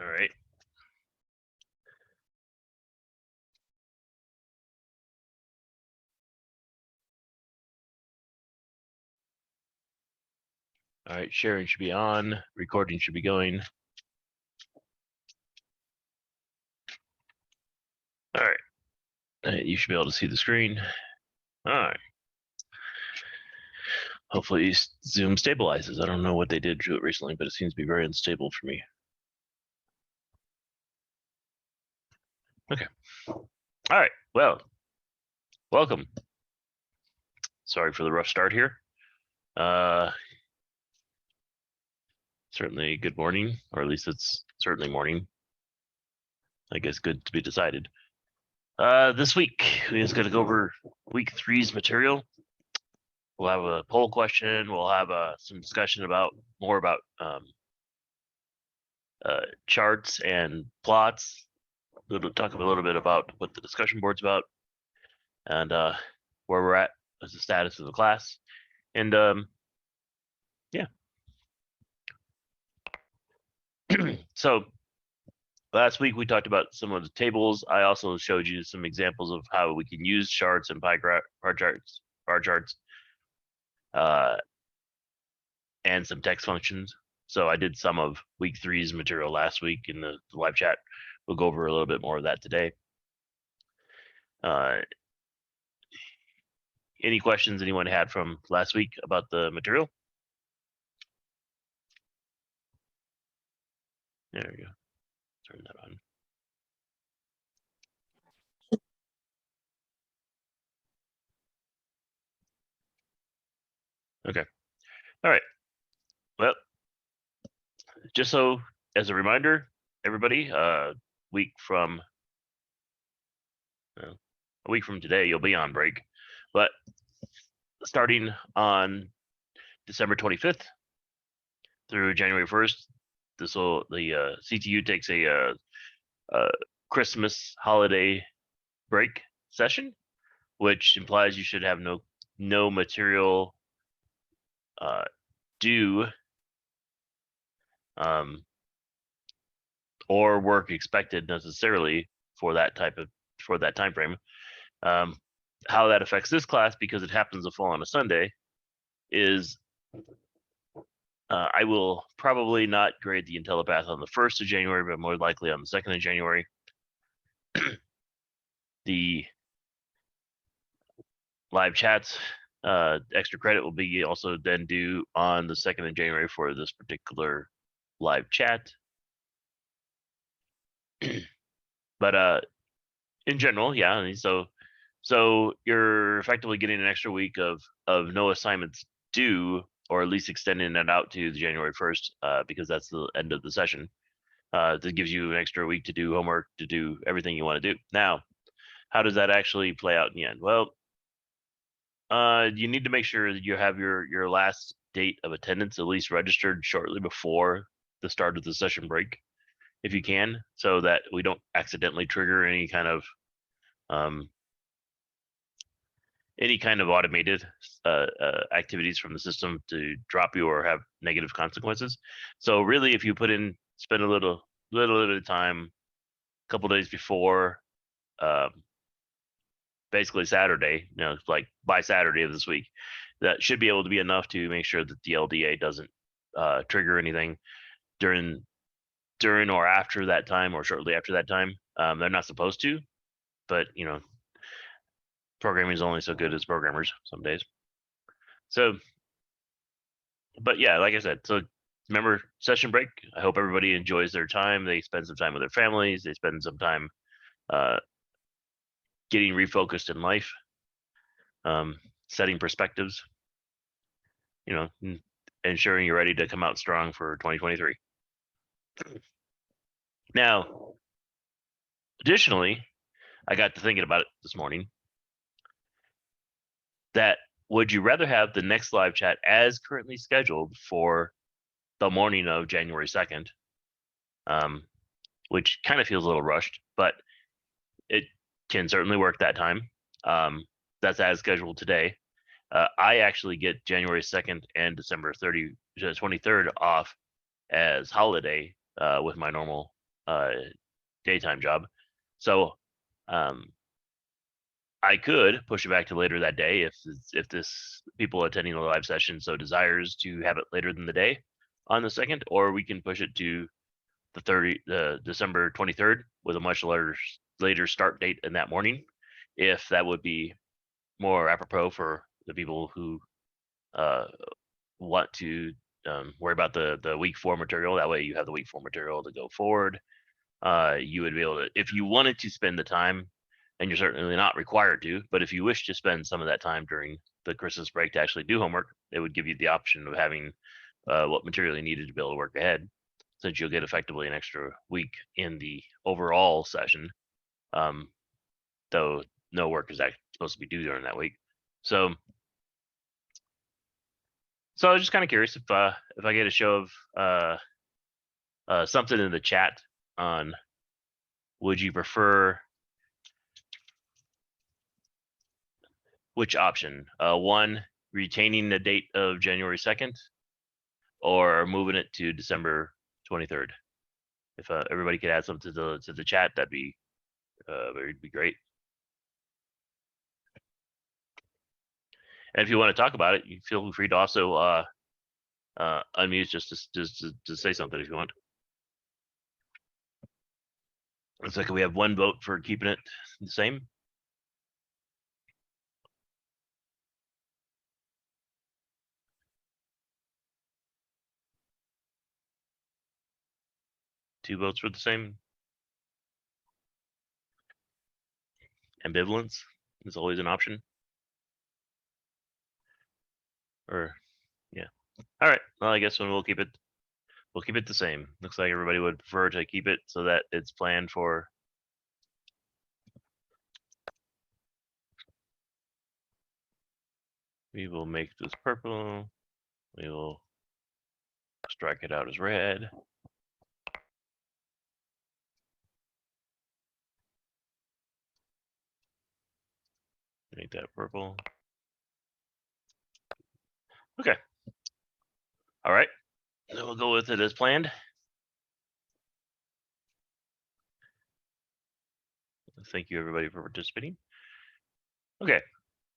All right. All right, sharing should be on, recording should be going. All right, you should be able to see the screen. All right. Hopefully Zoom stabilizes. I don't know what they did to it recently, but it seems to be very unstable for me. Okay. All right, well, welcome. Sorry for the rough start here. Certainly good morning, or at least it's certainly morning. I guess good to be decided. This week, we're just going to go over week 3's material. We'll have a poll question. We'll have some discussion about charts and plots. We'll talk a little bit about what the discussion board's about and where we're at as the status of the class. And yeah. So last week we talked about some of the tables. I also showed you some examples of how we can use charts and bar charts, and some text functions. So I did some of week 3's material last week in the live chat. We'll go over a little bit more of that today. Any questions anyone had from last week about the material? There we go. Turn that on. Okay. All right. Well, just so as a reminder, everybody, a week from today, you'll be on break. But starting on December 25th through January 1st, the CTU takes a Christmas holiday break session, which implies you should have no material due or work expected necessarily for that time frame. How that affects this class, because it happens to fall on a Sunday, is I will probably not grade the IntelliPath on the 1st of January, but more likely on the 2nd of January. The live chats extra credit will be also then due on the 2nd of January for this particular live chat. But in general, yeah. So you're effectively getting an extra week of no assignments due, or at least extending it out to the January 1st, because that's the end of the session. That gives you an extra week to do homework, to do everything you want to do. Now, how does that actually play out in the end? Well, you need to make sure that you have your last date of attendance at least registered shortly before the start of the session break, if you can, so that we don't accidentally trigger any kind of automated activities from the system to drop you or have negative consequences. So really, if you spend a little bit of time, a couple days before, basically Saturday, like by Saturday of this week, that should be able to be enough to make sure that the LDA doesn't trigger anything during or after that time, or shortly after that time. They're not supposed to, but programming is only so good as programmers some days. So, but yeah, like I said, so remember, session break. I hope everybody enjoys their time. They spend some time with their families. They spend some time getting refocused in life, setting perspectives, ensuring you're ready to come out strong for 2023. Now, additionally, I got to thinking about it this morning, that would you rather have the next live chat as currently scheduled for the morning of January 2nd, which kind of feels a little rushed, but it can certainly work that time. That's as scheduled today. I actually get January 2nd and December 23rd off as holiday with my normal daytime job. So I could push it back to later that day if this people attending the live session so desires to have it later than the day on the 2nd, or we can push it to the December 23rd with a much later start date in that morning, if that would be more apropos for the people who want to worry about the week 4 material. That way you have the week 4 material to go forward. You would be able to, if you wanted to spend the time, and you're certainly not required to, but if you wish to spend some of that time during the Christmas break to actually do homework, it would give you the option of having what material you needed to be able to work ahead, since you'll get effectively an extra week in the overall session, though no work is actually supposed to be due during that week. So I was just kind of curious if I get a show of something in the chat on, would you prefer which option? One, retaining the date of January 2nd, or moving it to December 23rd. If everybody could add something to the chat, that'd be great. And if you want to talk about it, you feel free to also unmute just to say something if you want. Looks like we have one vote for keeping it the same. Two votes for the same. Ambivalence is always an option. Or yeah. All right. Well, I guess we'll keep it the same. Looks like everybody would prefer to keep it so that it's planned for. We will make this purple. We will strike it out as red. Make that purple. Okay. All right. So we'll go with it as planned. Thank you everybody for participating. Okay.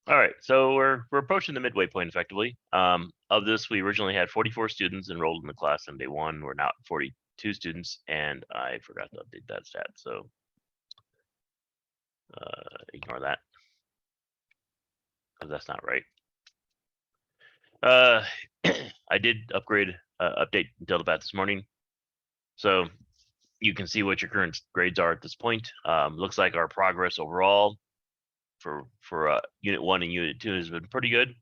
All right. So we're approaching the midway point effectively. Of this, we originally had 44 students enrolled in the class on day 1. We're now at 42 students, and I forgot to update that stat. So ignore that, because that's not right. I did update Delta Bat this morning, so you can see what your current grades are at this point. Looks like our progress overall for Unit 1 and Unit 2 has been pretty good.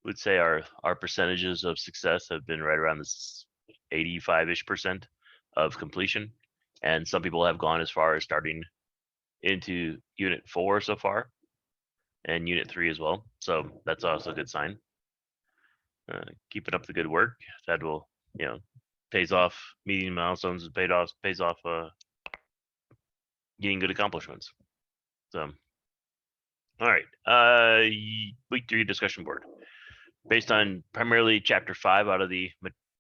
Would say our percentages of success have been right around this 85-ish% of completion, and some people have gone as far as starting into Unit 4 so far, and Unit 3 as well. So that's also a good sign. Keeping up the good work. That will, pays off meeting milestones and pays off getting good accomplishments. So, all right. Week 3 discussion board. Based on primarily Chapter 5 out of the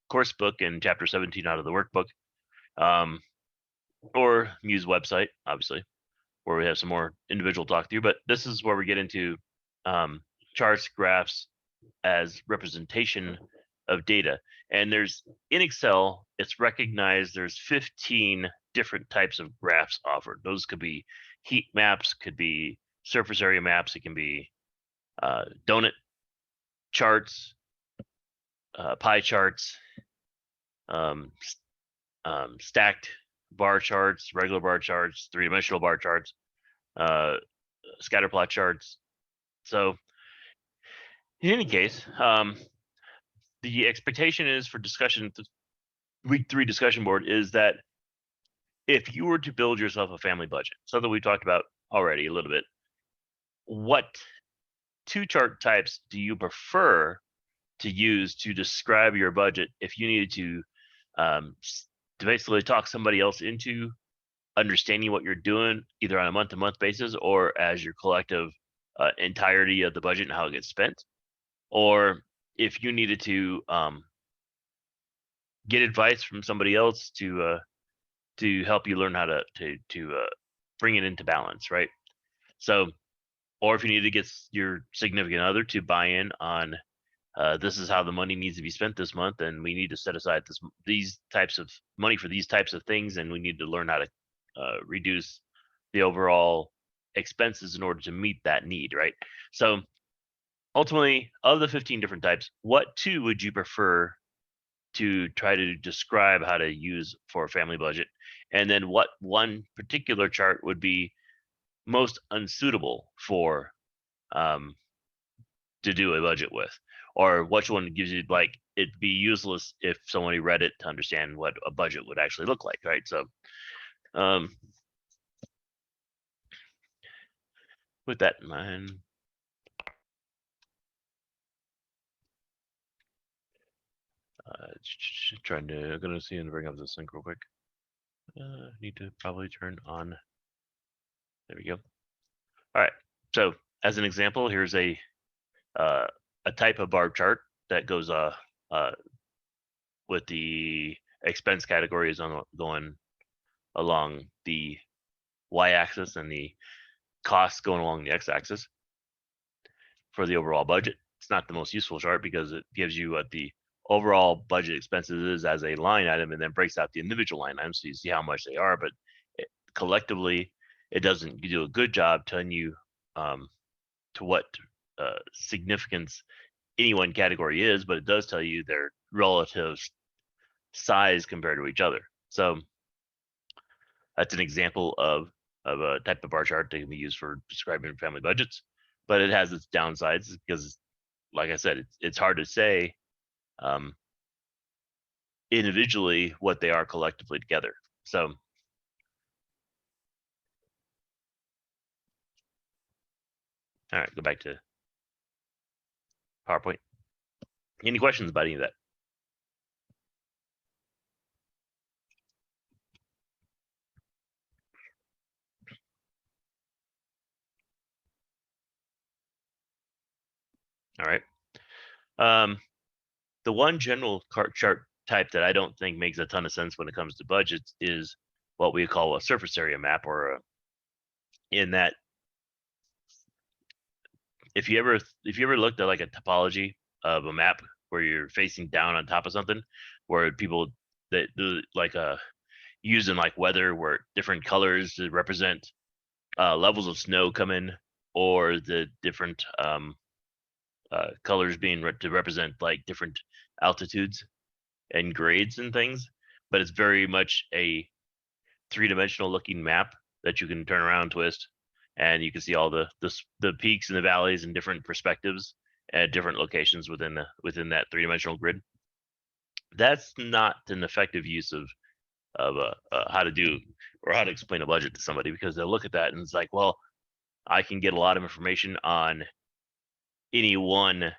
course book and Chapter 17 out of the workbook, or Muse website, obviously, where we have some more individual talk through. But this is where we get into charts, graphs as representation of data. And there's, in Excel, it's recognized there's 15 different types of graphs offered. Those could be heat maps, could be surface area maps, it can be donut charts, pie charts, stacked bar charts, regular bar charts, 3-dimensional bar charts, scatter plot charts. So in any case, the expectation is for discussion, week 3 discussion board, is that if you were to build yourself a family budget, something we talked about already a little bit, what 2 chart types do you prefer to use to describe your budget if you needed to basically talk somebody else into understanding what you're doing, either on a month-to-month basis or as your collective entirety of the budget and how it gets spent? Or if you needed to get advice from somebody else to help you learn how to bring it into balance, right? So, or if you need to get your significant other to buy in on this is how the money needs to be spent this month, and we need to set aside these types of money for these types of things, and we need to learn how to reduce the overall expenses in order to meet that need, right? So ultimately, of the 15 different types, what two would you prefer to try to describe how to use for a family budget? And then what one particular chart would be most unsuitable for um, to do a budget with? Or which one gives you like it'd be useless if somebody read it to understand what a budget would actually look like, right? So um, with that in mind, trying to gonna see and bring up this link real quick. Need to probably turn on. There we go. All right. So as an example, here's uh, a type of bar chart that goes uh, with the expense categories on going along the y-axis and the costs going along the x-axis for the overall budget. It's not the most useful chart because it gives you what the overall budget expenses is as a line item and then breaks out the individual line items so you see how much they are. But collectively, it doesn't do a good job telling you to what significance any one category is, but it does tell you their relative size compared to each other. So that's an example of a type of bar chart that can be used for describing family budgets, but it has its downsides because, like I said, it's hard to say um, individually what they are collectively together. So, all right, go back to PowerPoint. Any questions about any of that? All right. The one general chart type that I don't think makes a ton of sense when it comes to budgets is what we call a surface area map, or in that if you ever looked at like a topology of a map where you're facing down on top of something, where people that do like using like weather, where different colors to represent levels of snow come in, or the different colors being to represent like different altitudes and grades and things, but it's very much a three-dimensional looking map that you can turn around and twist, and you can see all the peaks and the valleys and different perspectives at different locations within that three-dimensional grid. That's not an effective use of how to do or how to explain a budget to somebody, because they'll look at that and it's like, well, I can get a lot of information on any one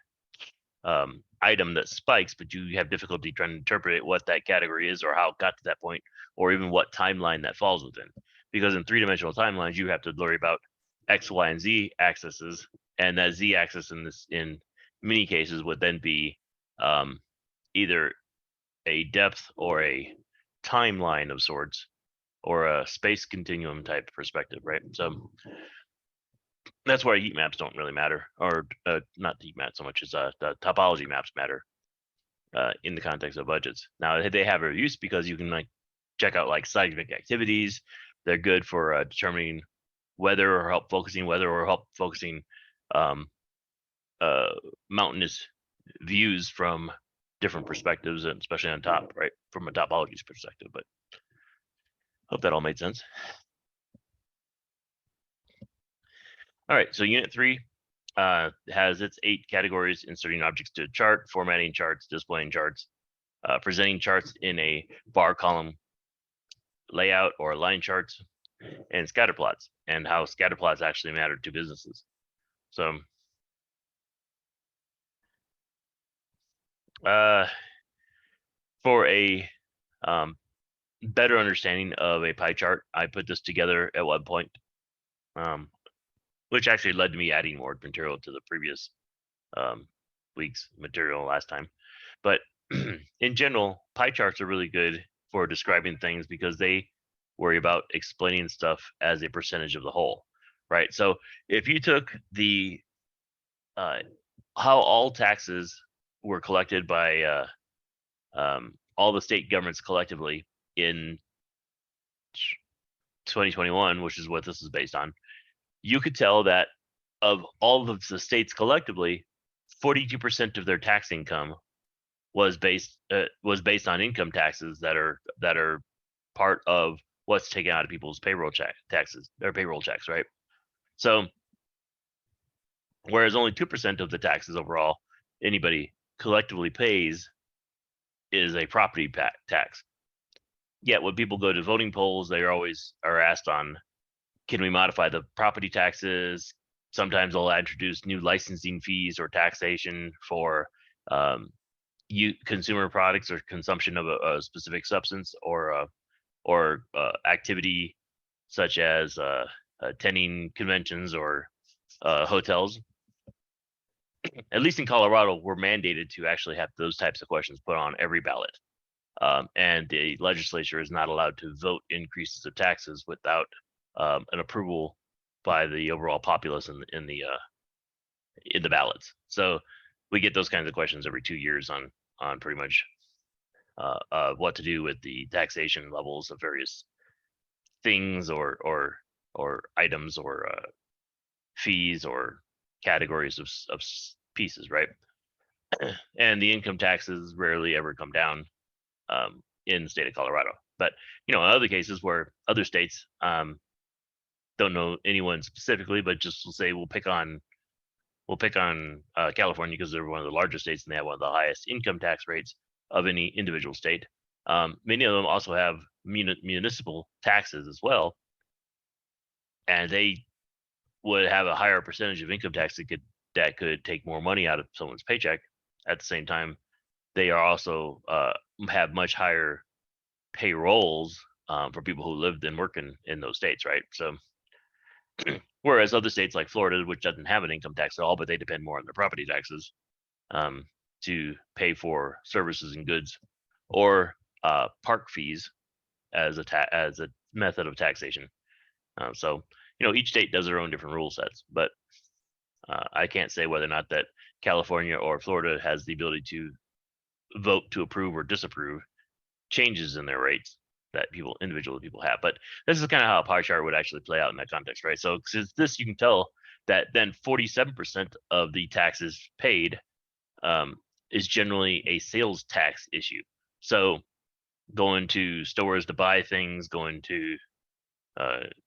item that spikes, but you have difficulty trying to interpret what that category is or how it got to that point, or even what timeline that falls within. Because in three-dimensional timelines, you have to worry about X, Y, and Z axes, and that Z axis in many cases would then be either a depth or a timeline of sorts, or a space continuum type perspective, right? So that's why heat maps don't really matter, or not heat maps so much as the topology maps matter in the context of budgets. Now they have a use because you can like check out like seismic activities. They're good for determining weather, or help focusing weather, or help focusing um, mountainous views from different perspectives, and especially on top, right, from a topology perspective. But hope that all made sense. All right, so Unit 3 has its 8 categories: inserting objects to a chart, formatting charts, displaying charts, presenting charts in a bar column layout or line charts, and scatter plots, and how scatter plots actually matter to businesses. So for a better understanding of a pie chart, I put this together at one point, which actually led to me adding more material to the previous week's material last time. But in general, pie charts are really good for describing things because they worry about explaining stuff as a percentage of the whole, right? So if you took the uh, how all taxes were collected by all the state governments collectively in 2021, which is what this is based on, you could tell that of all of the states collectively, 42% of their tax income was based on income taxes that are part of what's taken out of people's taxes or payroll checks, right? So whereas only 2% of the taxes overall anybody collectively pays is a property tax. Yet when people go to voting polls, they always are asked on, can we modify the property taxes? Sometimes they'll introduce new licensing fees or taxation for um, consumer products or consumption of a specific substance or activity such as attending conventions or hotels. At least in Colorado, we're mandated to actually have those types of questions put on every ballot. And the legislature is not allowed to vote increases of taxes without an approval by the overall populace in the ballots. So we get those kinds of questions every 2 years on pretty much what to do with the taxation levels of various things or items or fees or categories of pieces, right? And the income taxes rarely ever come down in the state of Colorado. But in other cases where other states don't know anyone specifically, but just will say we'll pick on California because they're one of the largest states and they have one of the highest income tax rates of any individual state. Many of them also have municipal taxes as well, and they would have a higher percentage of income tax that could take more money out of someone's paycheck. At the same time, they are also have much higher payrolls for people who lived and work in those states, right? So whereas other states like Florida, which doesn't have an income tax at all, but they depend more on their property taxes to pay for services and goods or park fees as a method of taxation. So each state does their own different rule sets, but I can't say whether or not that California or Florida has the ability to vote to approve or disapprove changes in their rates that individual people have. But this is kind of how a pie chart would actually play out in that context, right? So since this, you can tell that then 47% of the taxes paid is generally a sales tax issue. So going to stores to buy things, going to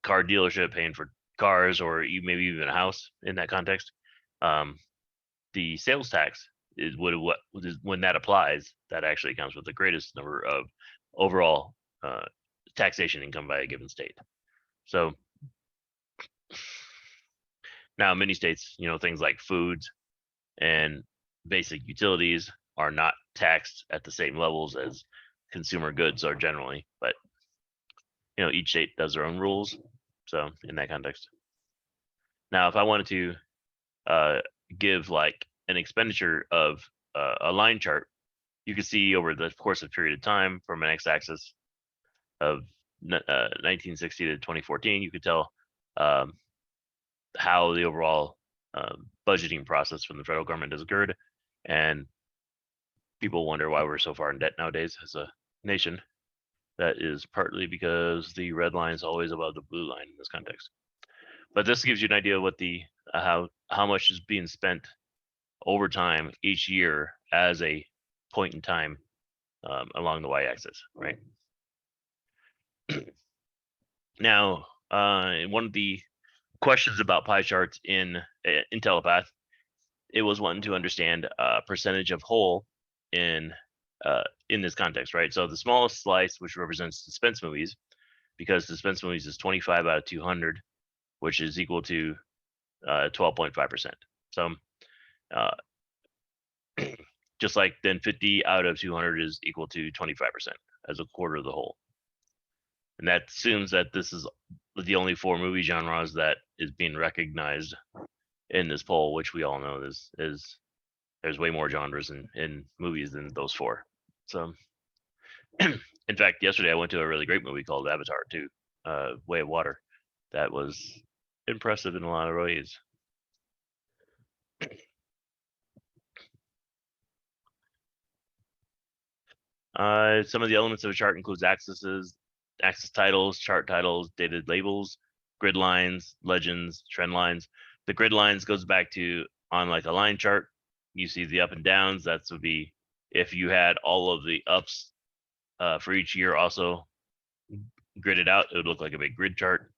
car dealership, paying for cars, or maybe even a house in that context, the sales tax is when that applies, that actually accounts with the greatest number of overall taxation income by a given state. So now many states, things like foods and basic utilities are not taxed at the same levels as consumer goods are generally, but each state does their own rules. So in that context, now if I wanted to give like an expenditure of a line chart, you can see over the course of a period of time from an x-axis of 1960 to 2014, you could tell how the overall budgeting process from the federal government has occurred, and people wonder why we're so far in debt nowadays as a nation. That is partly because the red line is always above the blue line in this context. But this gives you an idea of what the how much is being spent over time each year as a point in time along the y-axis, right? Now, one of the questions about pie charts in Telepath, it was wanting to understand percentage of whole in this context, right? So the smallest slice, which represents dispense movies, because dispense movies is 25 out of 200, which is equal to 12.5%. So just like then 50 out of 200 is equal to 25% as a quarter of the whole. And that assumes that this is the only 4 movie genres that is being recognized in this poll, which we all know is there's way more genres in movies than those 4. So, in fact, yesterday I went to a really great movie called Avatar 2, Way of Water. That was impressive in a lot of ways. Some of the elements of a chart includes axis titles, chart titles, dated labels, grid lines, legends, trend lines. The grid lines goes back to on like a line chart. You see the up and downs. That would be if you had all of the ups for each year also gridded out, it would look like a big grid chart.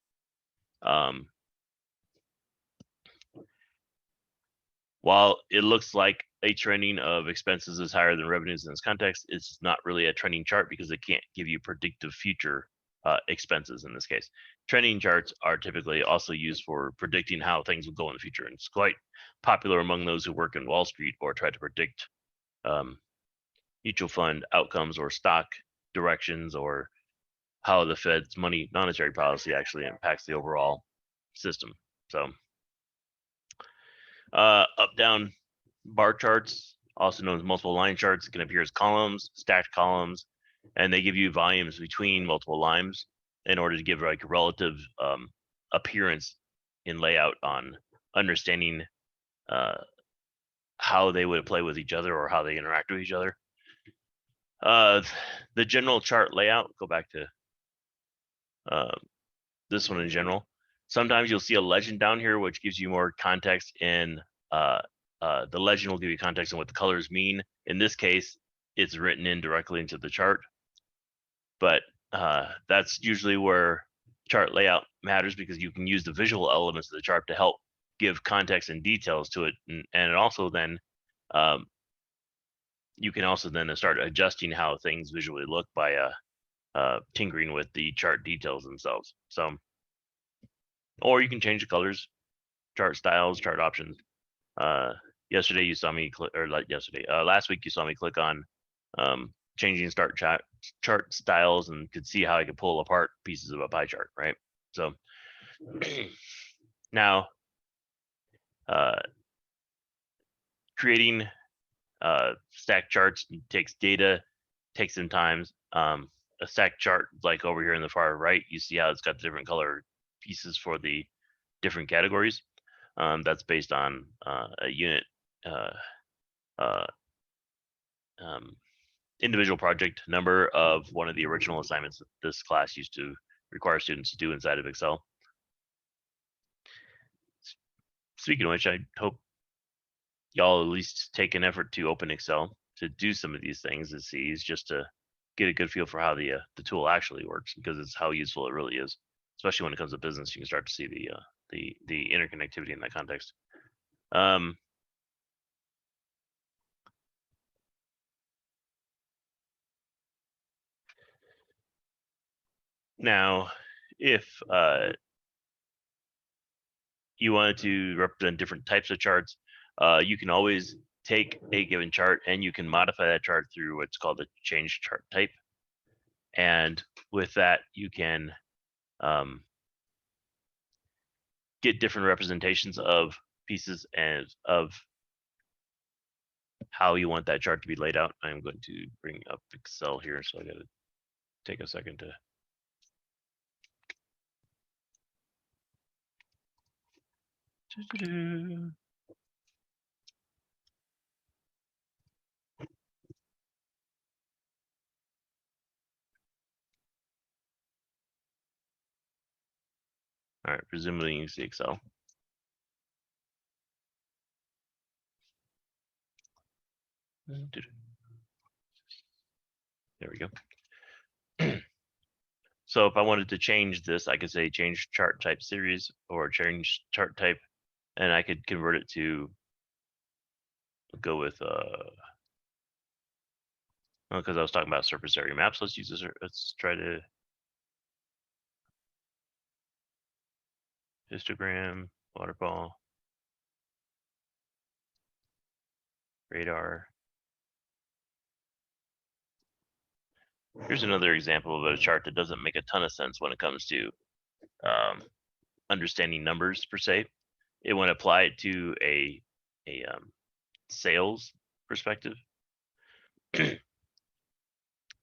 While it looks like a trending of expenses is higher than revenues in this context, it's not really a trending chart because it can't give you predictive future expenses in this case. Trending charts are typically also used for predicting how things will go in the future, and it's quite popular among those who work in Wall Street or try to predict mutual fund outcomes or stock directions or how the Fed's monetary policy actually impacts the overall system. So up-down bar charts, also known as multiple line charts, can appear as columns, stacked columns, and they give you volumes between multiple lines in order to give like relative appearance in layout on understanding how they would play with each other or how they interact with each other. The general chart layout, go back to this one in general. Sometimes you'll see a legend down here, which gives you more context in the legend will give you context on what the colors mean. In this case, it's written in directly into the chart, but that's usually where chart layout matters because you can use the visual elements of the chart to help give context and details to it, and it also then you can also then start adjusting how things visually look by tinkering with the chart details themselves. So, or you can change the colors, chart styles, chart options. Yesterday you saw me click, or like yesterday, last week you saw me click on changing chart styles and could see how I could pull apart pieces of a pie chart, right? So now creating stack charts takes data, takes some time. A stack chart, like over here in the far right, you see how it's got different color pieces for the different categories. That's based on a unit individual project number of one of the original assignments that this class used to require students to do inside of Excel. Speaking of which, I hope y'all at least take an effort to open Excel to do some of these things as C's just to get a good feel for how the tool actually works, because it's how useful it really is, especially when it comes to business. You can start to see the interconnectivity in that context. Now, if you wanted to represent different types of charts, you can always take a given chart and you can modify that chart through what's called the change chart type. And with that, you can get different representations of pieces and of how you want that chart to be laid out. I'm going to bring up Excel here, so I got to take a second to. All right, presumably you see Excel. There we go. So if I wanted to change this, I could say change chart type series or change chart type, and I could convert it to go with because I was talking about surface area maps. Let's use this. Let's try to histogram, waterfall, radar. Here's another example of a chart that doesn't make a ton of sense when it comes to understanding numbers per se. It when applied to a sales perspective.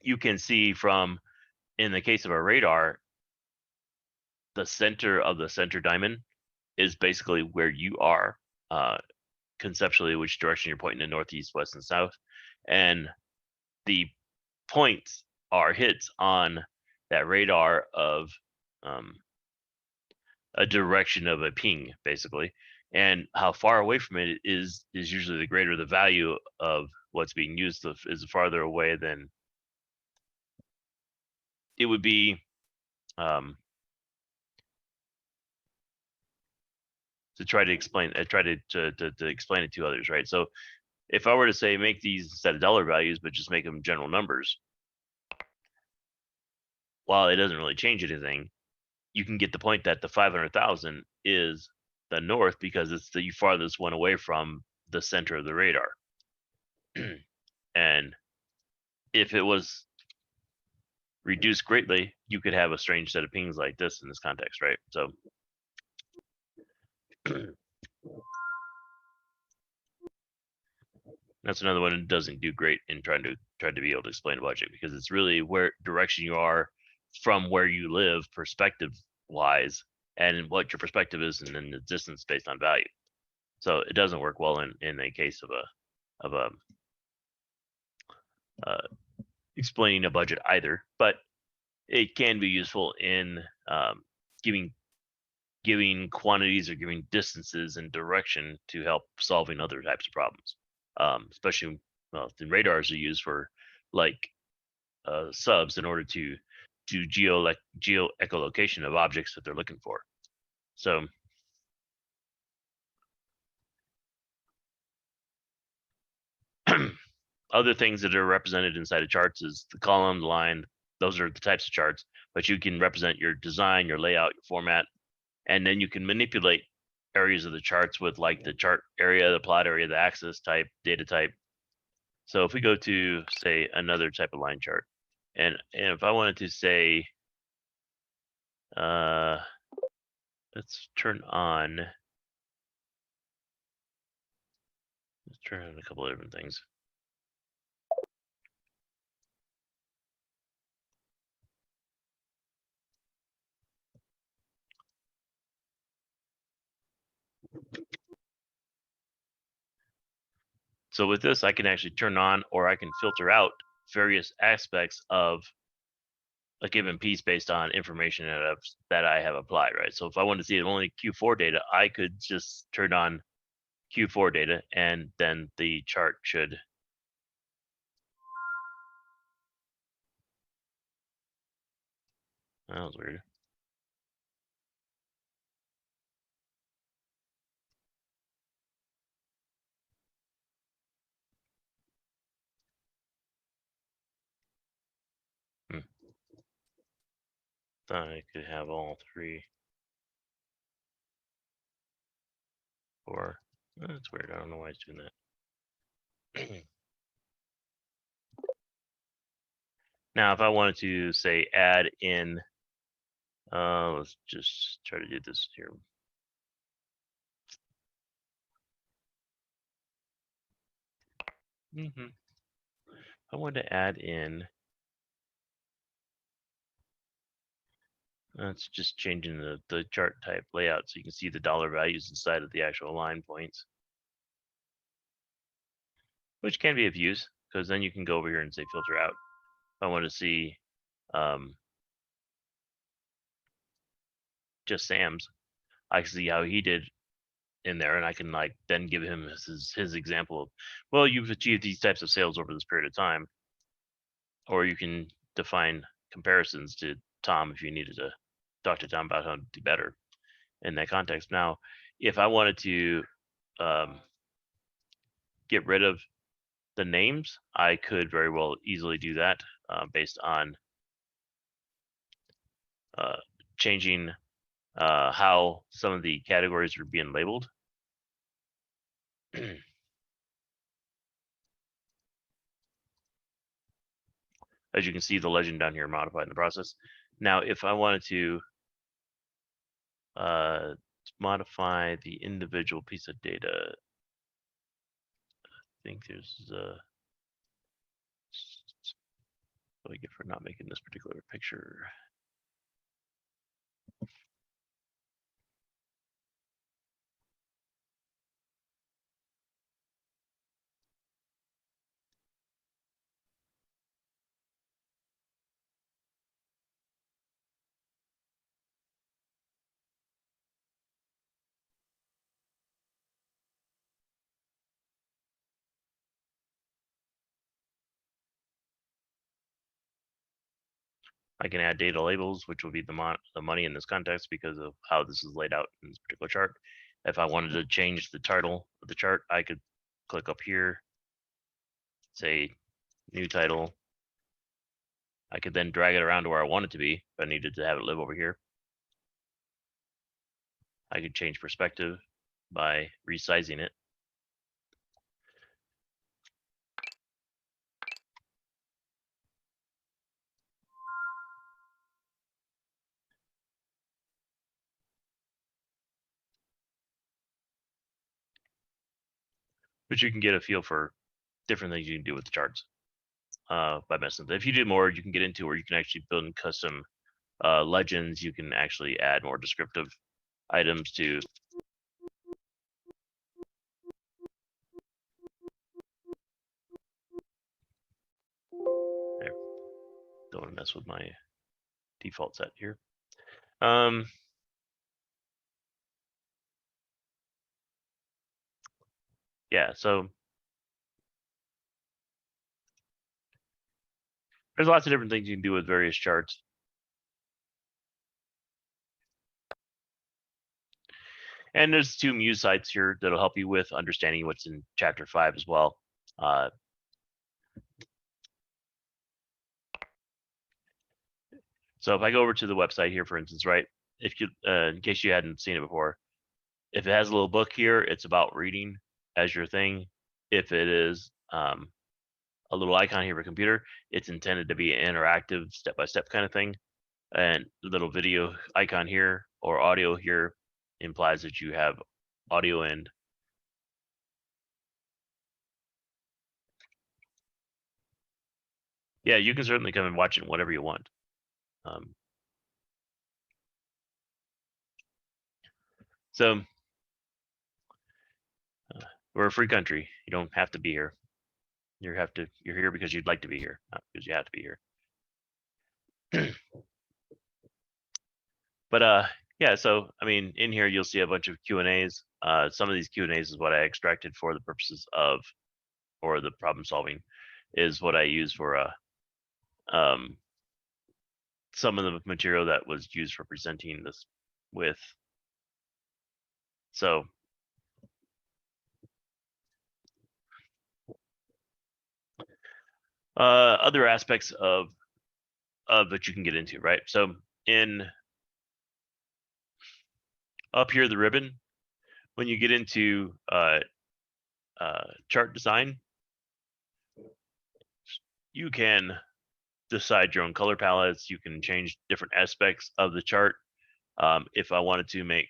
you can see from, in the case of a radar, the center of the center diamond is basically where you are, conceptually, which direction you're pointing in, northeast, west, and south. And the points are hits on that radar of a direction of a ping, basically. And how far away from it is usually the greater the value of what's being used. Is farther away than it would be. To try to explain, to explain it to others, right? So if I were to say make these instead of dollar values, but just make them general numbers, while it doesn't really change anything, you can get the point that the 500,000 is the north because it's the farthest one away from the center of the radar. And if it was reduced greatly, you could have a strange set of pings like this in this context, right? So that's another one that doesn't do great in trying to be able to explain a budget, because it's really where direction you are from where you live perspective wise, and what your perspective is, and then the distance based on value. So it doesn't work well in a case of a explaining a budget either, but it can be useful in giving quantities or giving distances and direction to help solving other types of problems. Especially, well, the radars are used for like subs in order to do geo echolocation of objects that they're looking for. So other things that are represented inside of charts is the column, the line. Those are the types of charts, but you can represent your design, your layout, your format, and then you can manipulate areas of the charts with like the chart area, the plot area, the axis type, data type. So if we go to, say, another type of line chart, and if I wanted to say, let's turn on a couple of different things. So with this, I can actually turn on, or I can filter out various aspects of a given piece based on information that I have applied, right? So if I want to see only Q4 data, I could just turn on Q4 data, and then the chart should. That was weird. Thought I could have all 3, 4. That's weird. I don't know why it's doing that. Now, if I wanted to say add in, let's just try to do this here. I wanted to add in. It's just changing the chart type layout so you can see the dollar values inside of the actual line points, which can be of use, because then you can go over here and say filter out. If I want to see just Sam's, I can see how he did in there, and I can like then give him his example of, well, you've achieved these types of sales over this period of time, or you can define comparisons to Tom if you needed to talk to Tom about how to do better in that context. Now, if I wanted to get rid of the names, I could very well easily do that based on changing how some of the categories are being labeled. As you can see, the legend down here modified in the process. Now, if I wanted to modify the individual piece of data, I think there's what do I get for not making this particular picture? I can add data labels, which will be the money in this context because of how this is laid out in this particular chart. If I wanted to change the title of the chart, I could click up here, say new title. I could then drag it around to where I want it to be if I needed to have it live over here. I could change perspective by resizing it. But you can get a feel for different things you can do with the charts by messing with it. If you do more, you can get into where you can actually build in custom legends. You can actually add more descriptive items to there. Don't want to mess with my default set here. Yeah, so there's lots of different things you can do with various charts. And there's 2 Muse sites here that'll help you with understanding what's in chapter 5 as well. So if I go over to the website here, for instance, right, if you, in case you hadn't seen it before, if it has a little book here, it's about reading as your thing. If it is a little icon here for computer, it's intended to be an interactive step-by-step kind of thing. And the little video icon here or audio here implies that you have audio and yeah, you can certainly come and watch it whenever you want. So we're a free country. You don't have to be here. You're here because you'd like to be here, not because you have to be here. But yeah, so I mean, in here you'll see a bunch of Q&As. Some of these Q&As is what I extracted for the purposes of, or the problem solving, is what I use for some of the material that was used for presenting this with. So other aspects of that you can get into, right? So in up here, the ribbon, when you get into chart design, you can decide your own color palettes. You can change different aspects of the chart. If I wanted to make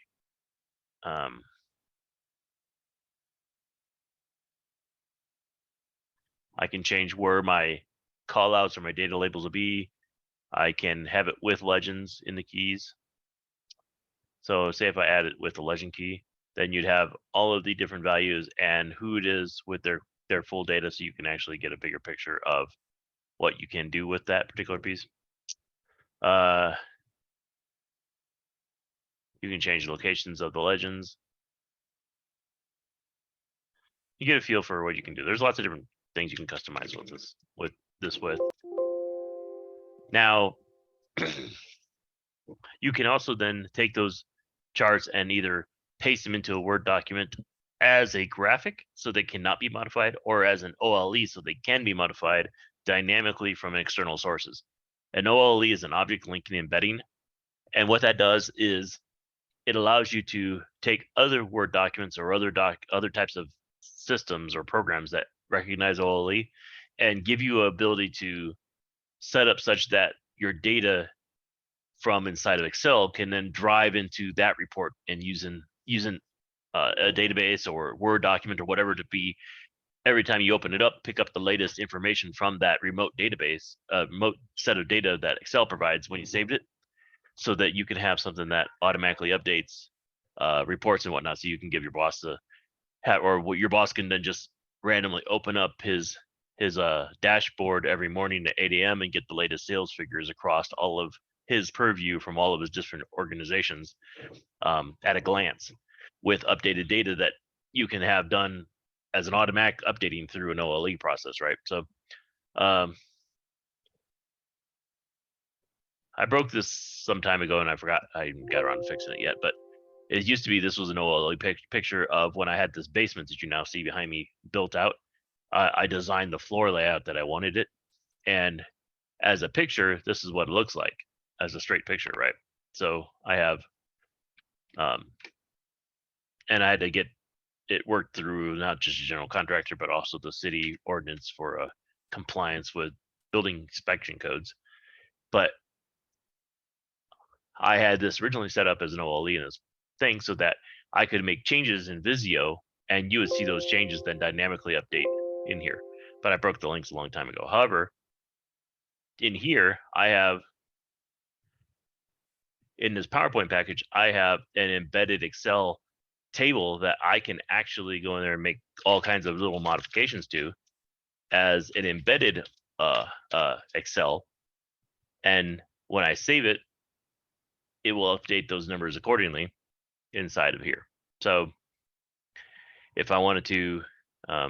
I can change where my callouts or my data labels will be. I can have it with legends in the keys. So say if I add it with the legend key, then you'd have all of the different values and who it is with their full data, so you can actually get a bigger picture of what you can do with that particular piece. You can change the locations of the legends. You get a feel for what you can do. There's lots of different things you can customize with this. Now, you can also then take those charts and either paste them into a Word document as a graphic so they cannot be modified, or as an OLE so they can be modified dynamically from external sources. An OLE is an object linking embedding. And what that does is it allows you to take other Word documents or other types of systems or programs that recognize OLE and give you an ability to set up such that your data from inside of Excel can then drive into that report and using a database or Word document or whatever to be every time you open it up, pick up the latest information from that remote database, remote set of data that Excel provides when you saved it, so that you can have something that automatically updates reports and whatnot, so you can give your boss the or what your boss can then just randomly open up his dashboard every morning at 8 a.m. and get the latest sales figures across all of his purview from all of his different organizations at a glance, with updated data that you can have done as an automatic updating through an OLE process, right? So um, I broke this some time ago and I forgot I got around to fixing it yet, but it used to be this was an OLE picture of when I had this basement that you now see behind me built out. I designed the floor layout that I wanted it, and as a picture, this is what it looks like as a straight picture, right? So I have, um, and I had to get it worked through not just a general contractor, but also the city ordinance for compliance with building inspection codes. But I had this originally set up as an OLE in this thing so that I could make changes in Visio and you would see those changes then dynamically update in here. But I broke the links a long time ago. However, in here, I have, in this PowerPoint package, I have an embedded Excel table that I can actually go in there and make all kinds of little modifications to as an embedded Excel. And when I save it, it will update those numbers accordingly inside of here. So if I wanted to, I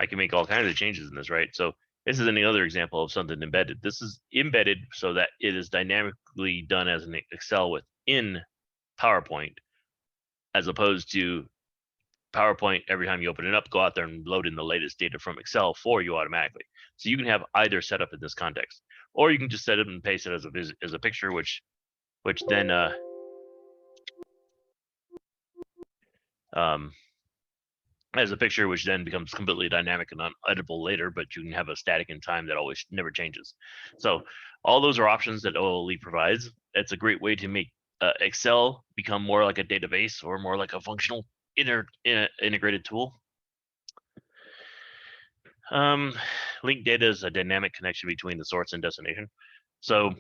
can make all kinds of changes in this, right? So this is another example of something embedded. This is embedded so that it is dynamically done as an Excel within PowerPoint, as opposed to PowerPoint, every time you open it up, go out there and load in the latest data from Excel for you automatically. So you can have either set up in this context, or you can just set it and paste it as a picture, which then as a picture, which then becomes completely dynamic and uneditable later, but you can have a static in time that always never changes. So all those are options that OLE provides. It's a great way to make Excel become more like a database or more like a functional integrated tool. Linked data is a dynamic connection between the source and destination. So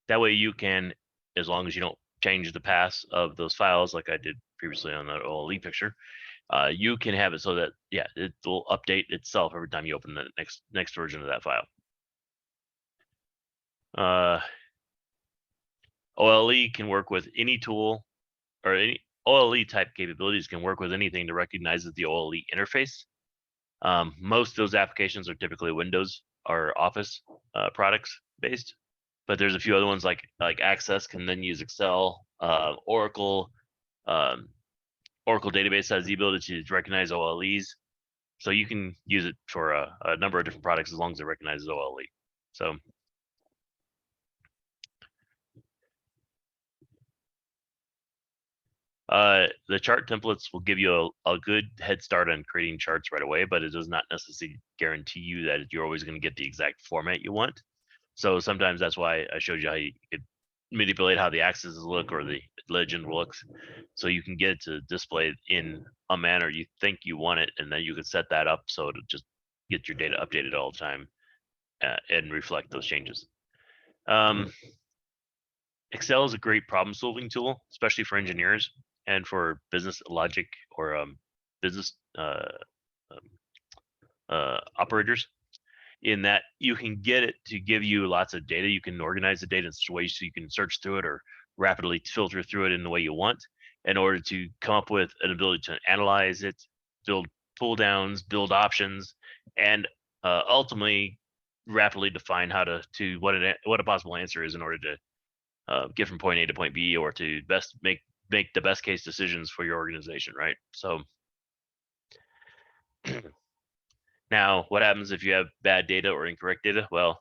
that way you can, as long as you don't change the paths of those files like I did previously on the OLE picture, you can have it so that, yeah, it will update itself every time you open the next version of that file. OLE can work with any tool, or any OLE type capabilities can work with anything that recognizes the OLE interface. Most of those applications are typically Windows or Office products based, but there's a few other ones like Access can then use Excel. Oracle database has the ability to recognize OLEs, so you can use it for a number of different products as long as it recognizes OLE. So the chart templates will give you a good head start on creating charts right away, but it does not necessarily guarantee you that you're always going to get the exact format you want. So sometimes that's why I showed you how you could manipulate how the axes look or the legend looks, so you can get it to display in a manner you think you want it, and then you can set that up so to just get your data updated all the time and reflect those changes. Excel is a great problem-solving tool, especially for engineers and for business logic or business operators, in that you can get it to give you lots of data. You can organize the data in such a way so you can search through it or rapidly filter through it in the way you want in order to come up with an ability to analyze it, build pull downs, build options, and ultimately rapidly define how to what a possible answer is in order to get from point A to point B, or to best make the best case decisions for your organization, right? So now what happens if you have bad data or incorrect data? Well,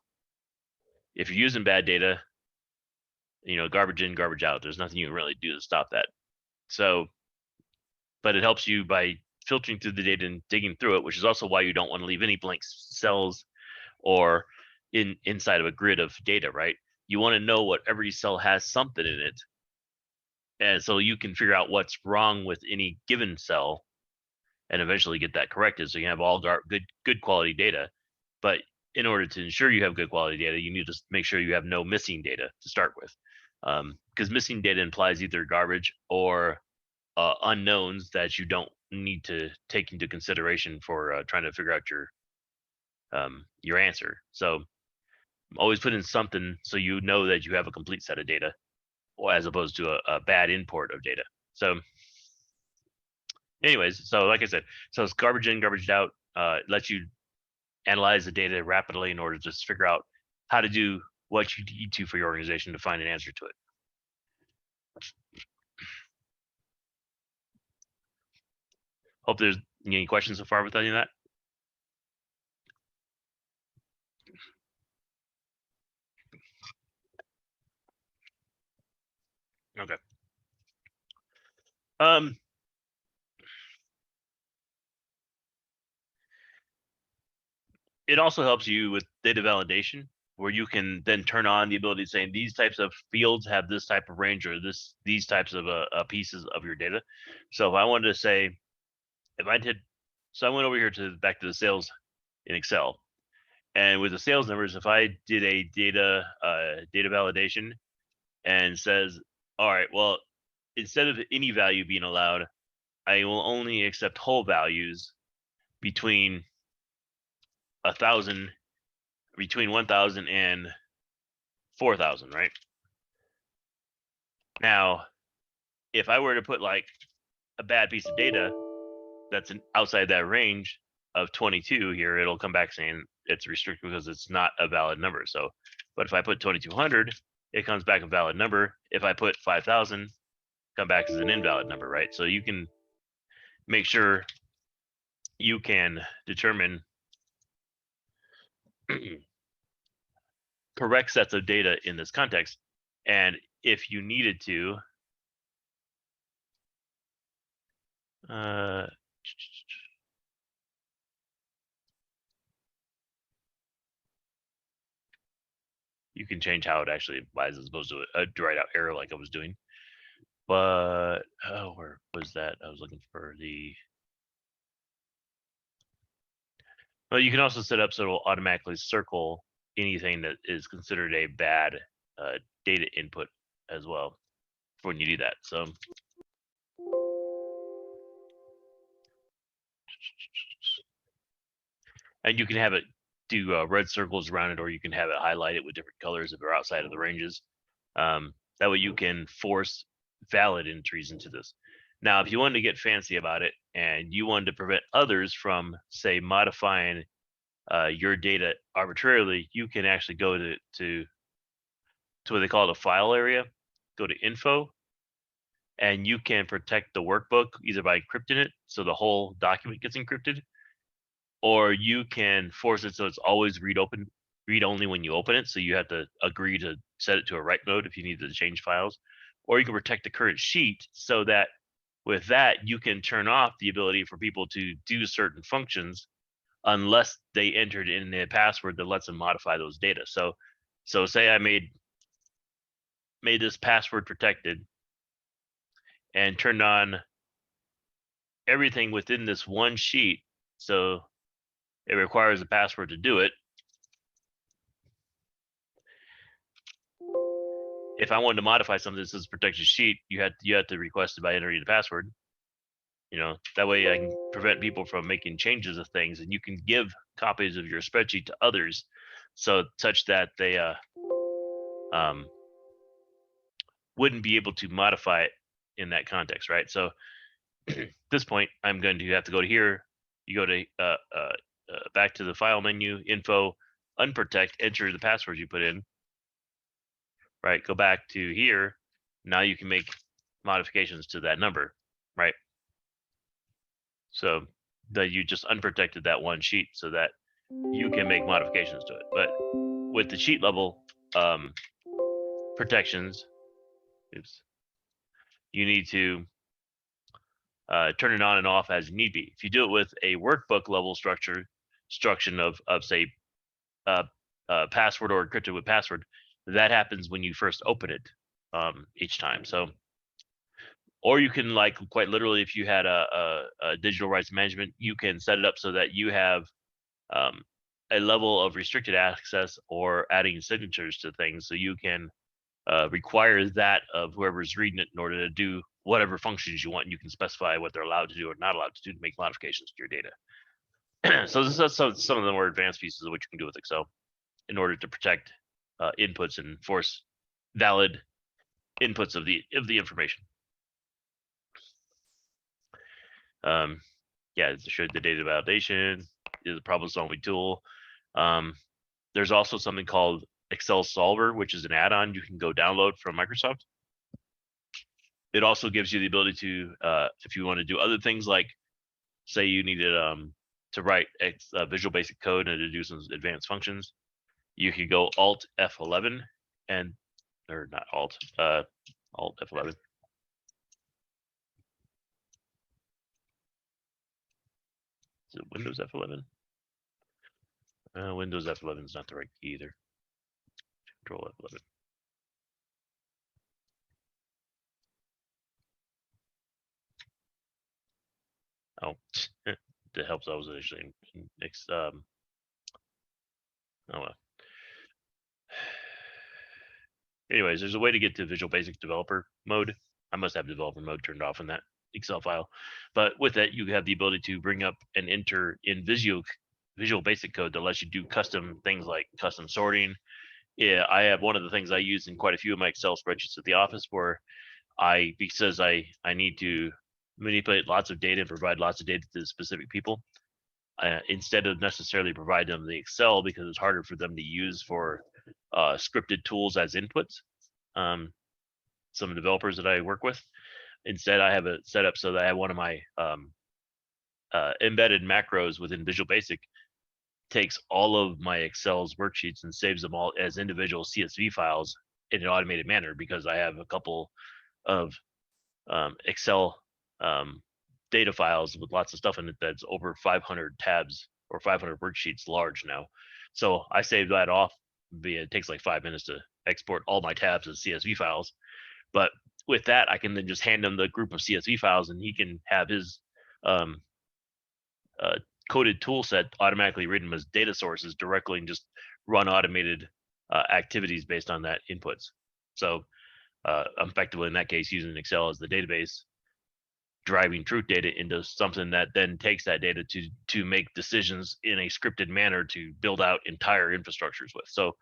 if you're using bad data, garbage in, garbage out, there's nothing you can really do to stop that. So, but it helps you by filtering through the data and digging through it, which is also why you don't want to leave any blank cells or inside of a grid of data, right? You want to know what every cell has something in it, And so you can figure out what's wrong with any given cell and eventually get that corrected. So you have all good quality data. But in order to ensure you have good quality data, you need to make sure you have no missing data to start with, because missing data implies either garbage or unknowns that you don't need to take into consideration for trying to figure out your answer. So always put in something so you know that you have a complete set of data, or as opposed to a bad import of data. So anyways, so like I said, so it's garbage in, garbage out. It lets you analyze the data rapidly in order to just figure out how to do what you need to for your organization to find an answer to it. Hope there's any questions so far with any of that. Okay. It also helps you with data validation, where you can then turn on the ability to say these types of fields have this type of range, or these types of pieces of your data. So if I wanted to say, if I did, so I went over here to back to the sales in Excel, and with the sales numbers, if I did a data validation and says, all right, well, instead of any value being allowed, I will only accept whole values between 1,000, between 1,000 and 4,000, right? Now, if I were to put like a bad piece of data that's outside that range of 22 here, it'll come back saying it's restricted because it's not a valid number. So, but if I put 2,200, it comes back a valid number. If I put 5,000, come back as an invalid number, right? So you can make sure you can determine correct sets of data in this context. And if you needed to, you can change how it actually applies as opposed to a dried out error like I was doing. But where was that? I was looking for the. Well, you can also set up so it'll automatically circle anything that is considered a bad data input as well for when you do that. So and you can have it do red circles around it, or you can have it highlighted with different colors if they're outside of the ranges. That way you can force valid entries into this. Now, if you wanted to get fancy about it and you wanted to prevent others from, say, modifying your data arbitrarily, you can actually go to what they call the file area, go to info, and you can protect the workbook either by encrypting it so the whole document gets encrypted, or you can force it so it's always read only when you open it. So you have to agree to set it to a write mode if you need to change files, or you can protect the current sheet so that with that you can turn off the ability for people to do certain functions unless they entered in a password that lets them modify those data. So say I made this password protected and turned on everything within this one sheet, so it requires a password to do it. If I wanted to modify something that says protected sheet, you had to request it by entering the password. That way I can prevent people from making changes of things, and you can give copies of your spreadsheet to others, so such that they wouldn't be able to modify it in that context, right? So at this point, I'm going to have to go to here. You go to back to the file menu, info, unprotect, enter the password you put in, right? Go back to here. Now you can make modifications to that number, right? So that you just unprotected that one sheet so that you can make modifications to it. But with the sheet level protections, you need to turn it on and off as need be. If you do it with a workbook level structure of say password or encrypted with password, that happens when you first open it each time. So Or you can, like, quite literally, if you had a digital rights management, you can set it up so that you have a level of restricted access or adding signatures to things, so you can require that of whoever's reading it in order to do whatever functions you want. And you can specify what they're allowed to do or not allowed to do to make modifications to your data. So this is some of the more advanced pieces of what you can do with Excel in order to protect inputs and force valid inputs of the information. Yeah, it showed the data validation is a problem solving tool. There's also something called Excel Solver, which is an add-on you can go download from Microsoft. It also gives you the ability to, if you want to do other things, like say you needed to write Visual Basic code and to do some advanced functions, you could go Alt F11 and, or not Alt, Alt F11. Is it Windows F11? Windows F11 is not the right key either. Control F11. Oh, that helps. I was actually oh well. Anyways, there's a way to get to Visual Basic developer mode. I must have developer mode turned off in that Excel file. But with that, you have the ability to bring up and enter in Visual Basic code that lets you do custom things like custom sorting. Yeah, I have one of the things I use in quite a few of my Excel spreadsheets at the office where because I need to manipulate lots of data and provide lots of data to specific people, instead of necessarily provide them the Excel because it's harder for them to use for scripted tools as inputs. Some developers that I work with, instead I have it set up so that I have one of my embedded macros within Visual Basic takes all of my Excel's worksheets and saves them all as individual CSV files in an automated manner, because I have a couple of Excel data files with lots of stuff in it that's over 500 tabs or 500 worksheets large now. So I save that off. It takes like 5 minutes to export all my tabs as CSV files. But with that, I can then just hand him the group of CSV files, and he can have his coded tool set automatically read them as data sources directly and just run automated activities based on that inputs. So I'm effectively, in that case, using Excel as the database, driving truth data into something that then takes that data to make decisions in a scripted manner to build out entire infrastructures with. So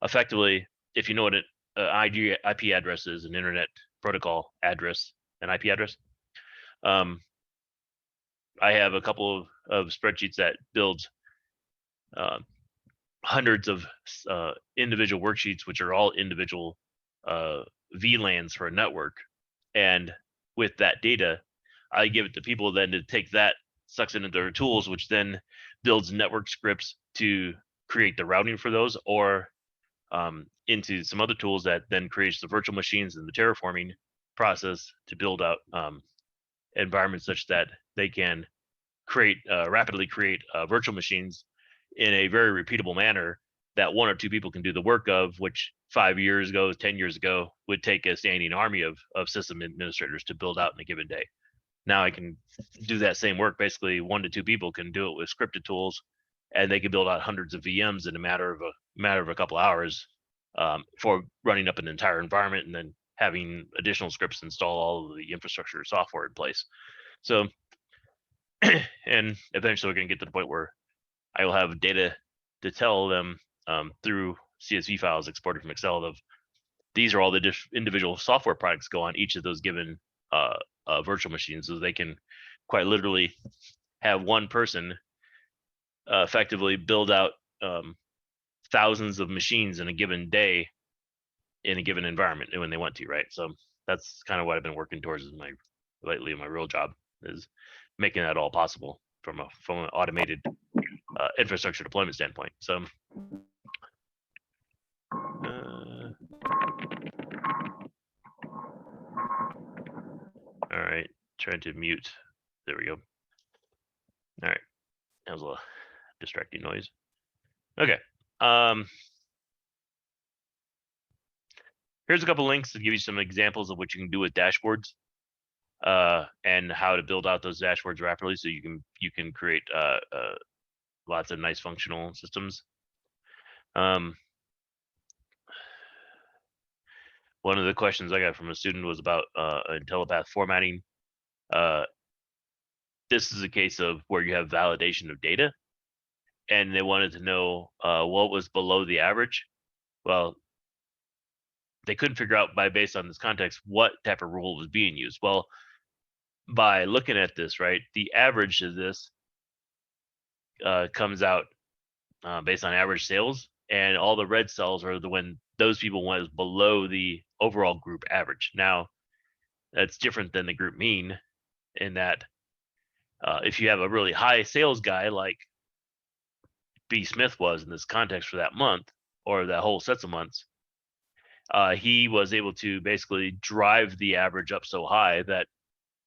effectively, if you know what an IP address is, an internet protocol address, an IP address, I have a couple of spreadsheets that builds hundreds of individual worksheets, which are all individual VLANs for a network. And with that data, I give it to people then to take that, sucks it into their tools, which then builds network scripts to create the routing for those, or into some other tools that then creates the virtual machines and the terraforming process to build out environments such that they can rapidly create virtual machines in a very repeatable manner that one or two people can do the work of, which 5 years ago, 10 years ago would take a standing army of system administrators to build out in a given day. Now I can do that same work. Basically, 1 to 2 people can do it with scripted tools, and they can build out hundreds of VMs in a matter of a couple hours for running up an entire environment and then having additional scripts install all of the infrastructure software in place. So, and eventually we're going to get to the point where I will have data to tell them through CSV files exported from Excel of these are all the individual software products go on each of those given virtual machines, so they can quite literally have one person effectively build out thousands of machines in a given day in a given environment when they want to, right? So that's kind of what I've been working towards in my real job, is making that all possible from an automated infrastructure deployment standpoint. So all right, trying to mute. There we go. All right, that was a little distracting noise. Okay. Here's a couple links to give you some examples of what you can do with dashboards. and how to build out those dashboards rapidly so you can create lots of nice functional systems. One of the questions I got from a student was about IntelliPath formatting. This is a case of where you have validation of data, and they wanted to know what was below the average. Well, they couldn't figure out based on this context what type of rule was being used. Well, by looking at this, right, the average of this comes out based on average sales, and all the red cells are the when those people was below the overall group average. Now, that's different than the group mean in that if you have a really high sales guy like B. Smith was in this context for that month or that whole sets of months, he was able to basically drive the average up so high that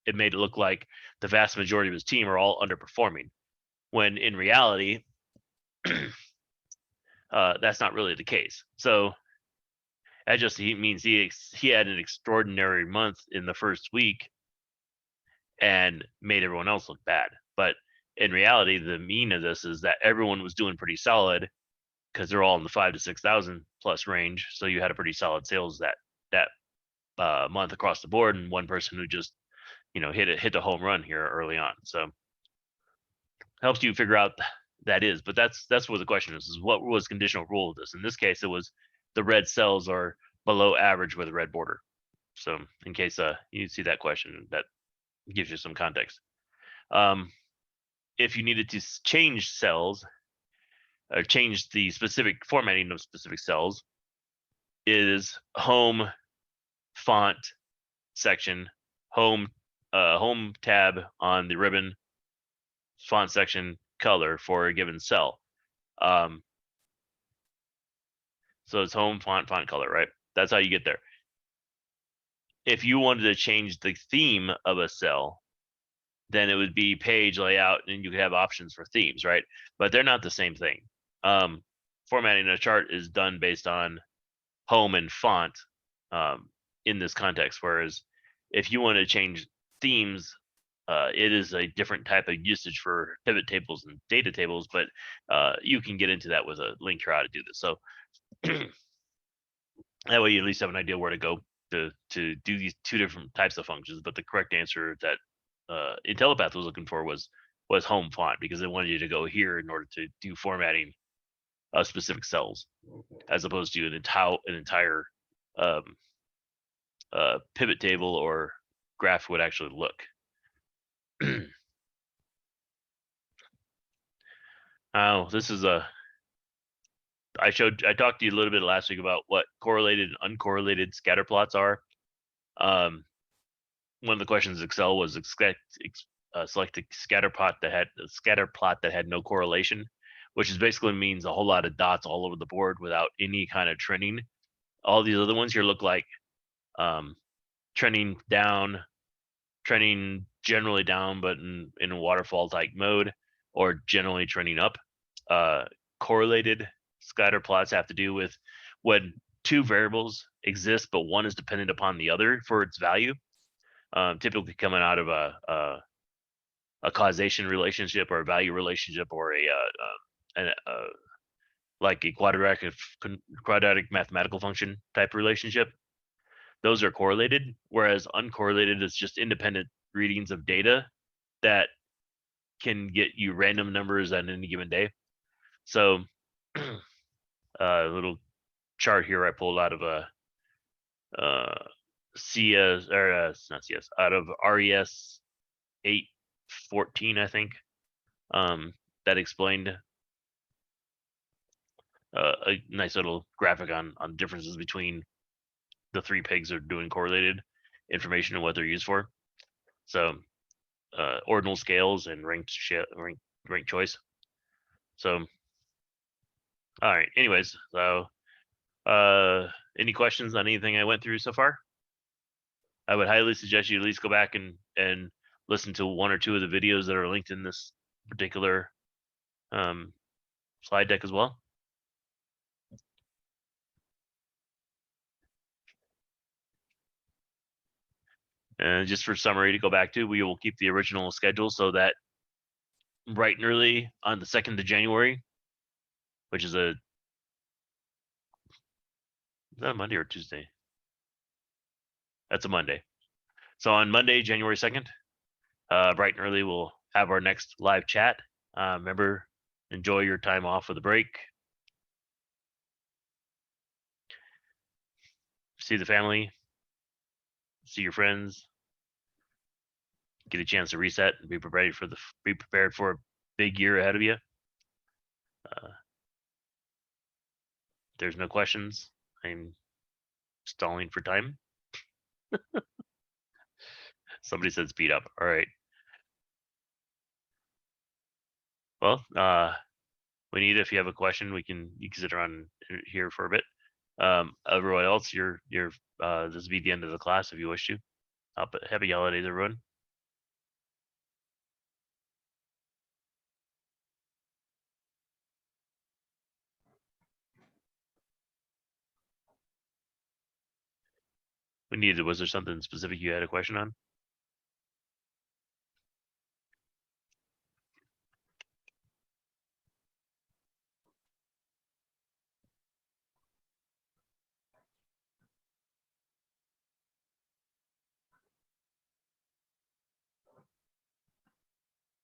it made it look like the vast majority of his team are all underperforming. When in reality, that's not really the case. So that just means he had an extraordinary month in the first week and made everyone else look bad. But in reality, the mean of this is that everyone was doing pretty solid because they're all in the 5 to 6,000 plus range. So you had a pretty solid sales that month across the board, and one person who just hit a home run here early on. So helps you figure out that is. But that's what the question is what was conditional rule of this? In this case, it was the red cells are below average with a red border. So in case you see that question, that gives you some context. If you needed to change cells or change the specific formatting of specific cells, is home font section, home tab on the ribbon, font section color for a given cell. So it's home font color, right? That's how you get there. If you wanted to change the theme of a cell, then it would be page layout, and you could have options for themes, right? But they're not the same thing. Formatting a chart is done based on home and font in this context, whereas if you want to change themes, it is a different type of usage for pivot tables and data tables, but you can get into that with a link here how to do this. So that way you at least have an idea where to go to do these two different types of functions. But the correct answer that IntelliPath was looking for was home font, because they wanted you to go here in order to do formatting of specific cells, as opposed to an entire pivot table or graph would actually look. Now, this is I talked to you a little bit last week about what correlated and uncorrelated scatter plots are. One of the questions in Excel was select a scatter plot that had no correlation, which is basically means a whole lot of dots all over the board without any kind of trending. All these other ones here look like trending down, trending generally down, but in a waterfall type mode, or generally trending up. Correlated scatter plots have to do with when two variables exist, but one is dependent upon the other for its value. Typically coming out of a causation relationship or a value relationship, or like a quadratic mathematical function type relationship. Those are correlated, whereas uncorrelated is just independent readings of data that can get you random numbers on any given day. So a little chart here I pulled out of a CS, or not CS, out of RES 814, I think, that explained a nice little graphic on differences between the three pigs are doing correlated information and what they're used for. So ordinal scales and ranked choice. So all right, anyways, so any questions on anything I went through so far? I would highly suggest you at least go back and listen to one or two of the videos that are linked in this particular slide deck as well. And just for summary to go back to, we will keep the original schedule so that bright and early on the 2nd of January, which is is that a Monday or Tuesday? That's a Monday. So on Monday, January 2nd, bright and early, we'll have our next live chat. Remember, enjoy your time off with a break. See the family, see your friends, get a chance to reset and be prepared for a big year ahead of you. There's no questions. I'm stalling for time. Somebody said speed up. All right. Well, we need, if you have a question, you can sit around here for a bit. Everyone else, this will be the end of the class if you wish to. But happy holidays, everyone. Was there something specific you had a question on?